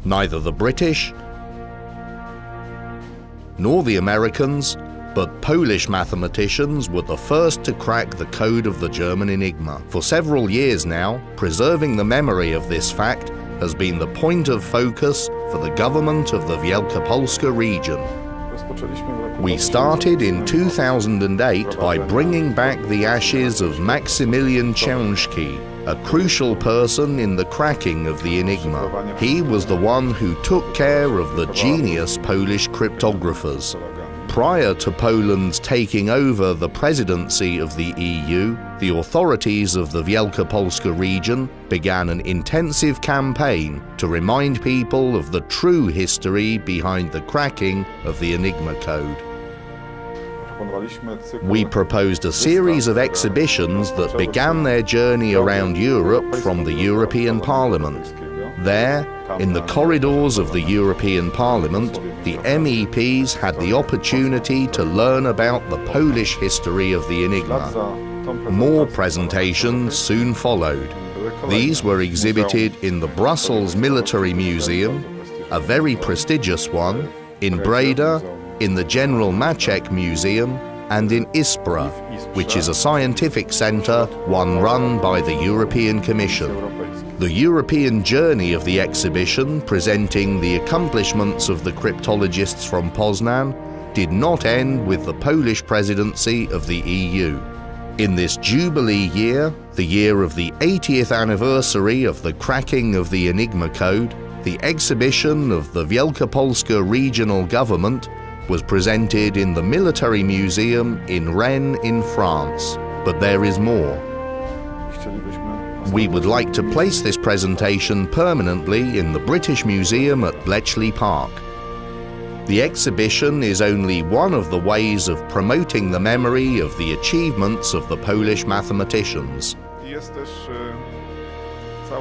Neither the British nor the Americans, but Polish mathematicians were the first to crack the code of the German Enigma. For several years now, preserving the memory of this fact has been the point of focus for the government of the Wielkopolska region. We started in 2008 by bringing back the ashes of Maksymilian Ciężki, a crucial person in the cracking of the Enigma. He was the one who took care of the genius Polish cryptographers. Prior to Poland's taking over the presidency of the EU, the authorities of the Wielkopolska region began an intensive campaign to remind people of the true history behind the cracking of the Enigma code. We proposed a series of exhibitions that began their journey around Europe from the European Parliament. There, in the corridors of the European Parliament, the MEPs had the opportunity to learn about the Polish history of the Enigma. More presentations soon followed. These were exhibited in the Brussels Military Museum, a very prestigious one, in Breda, in the General Maciek Museum, and in Ispra, which is a scientific centre, one run by the European Commission. The European journey of the exhibition, presenting the accomplishments of the cryptologists from Poznan, did not end with the Polish presidency of the EU. In this Jubilee year, the year of the 80th anniversary of the cracking of the Enigma code, the exhibition of the Wielkopolska regional government was presented in the Military Museum in Rennes in France. But there is more. We would like to place this presentation permanently in the British Museum at Bletchley Park. The exhibition is only one of the ways of promoting the memory of the achievements of the Polish mathematicians.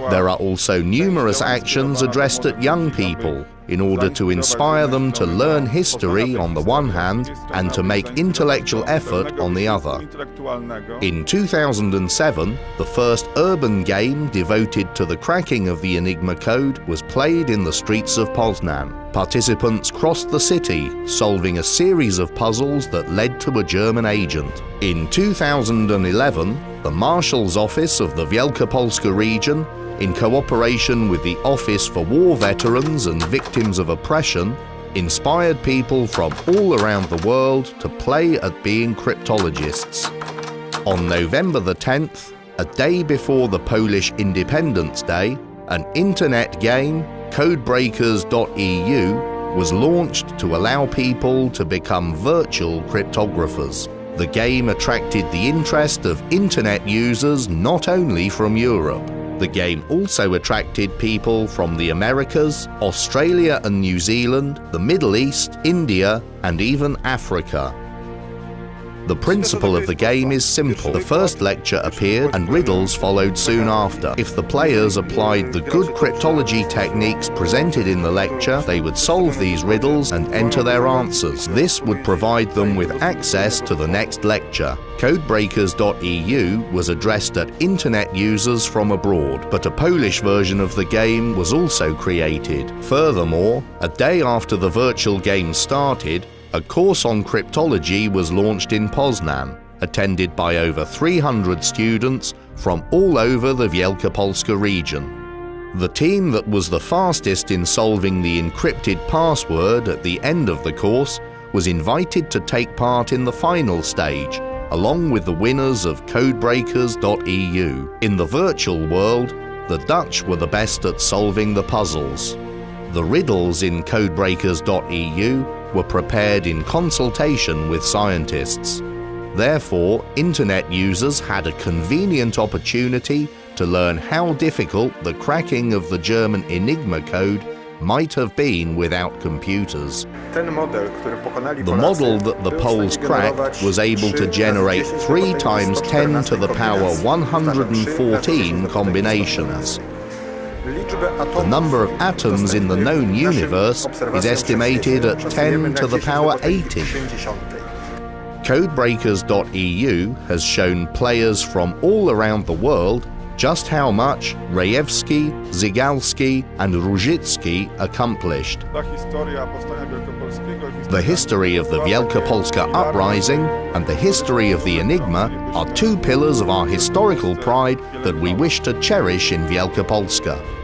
There are also numerous actions addressed at young people in order to inspire them to learn history on the one hand and to make intellectual effort on the other. In 2007, the first urban game devoted to the cracking of the Enigma code was played in the streets of Poznan. Participants crossed the city, solving a series of puzzles that led to a German agent. In 2011, the Marshal's Office of the Wielkopolska region, in cooperation with the Office for War Veterans and Victims of Oppression, inspired people from all around the world to play at being cryptologists. On November the 10th, a day before the Polish Independence Day, an internet game, Codebreakers.eu, was launched to allow people to become virtual cryptographers. The game attracted the interest of internet users not only from Europe. The game also attracted people from the Americas, Australia and New Zealand, the Middle East, India, and even Africa. The principle of the game is simple. The first lecture appeared and riddles followed soon after. If the players applied the good cryptology techniques presented in the lecture, they would solve these riddles and enter their answers. This would provide them with access to the next lecture. Codebreakers.eu was addressed at internet users from abroad, but a Polish version of the game was also created. Furthermore, a day after the virtual game started, a course on cryptology was launched in Poznan, attended by over 300 students from all over the Wielkopolska region. The team that was the fastest in solving the encrypted password at the end of the course was invited to take part in the final stage, along with the winners of Codebreakers.eu. In the virtual world, the Dutch were the best at solving the puzzles. The riddles in Codebreakers.eu were prepared in consultation with scientists. Therefore, internet users had a convenient opportunity to learn how difficult the cracking of the German Enigma code might have been without computers. The model that the Poles cracked was able to generate 3 times 10 to the power 114 combinations. The number of atoms in the known universe is estimated at 10 to the power 80. Codebreakers.eu has shown players from all around the world just how much Rejewski, Zygalski and Różycki accomplished. The history of the Wielkopolska uprising and the history of the Enigma are two pillars of our historical pride that we wish to cherish in Wielkopolska.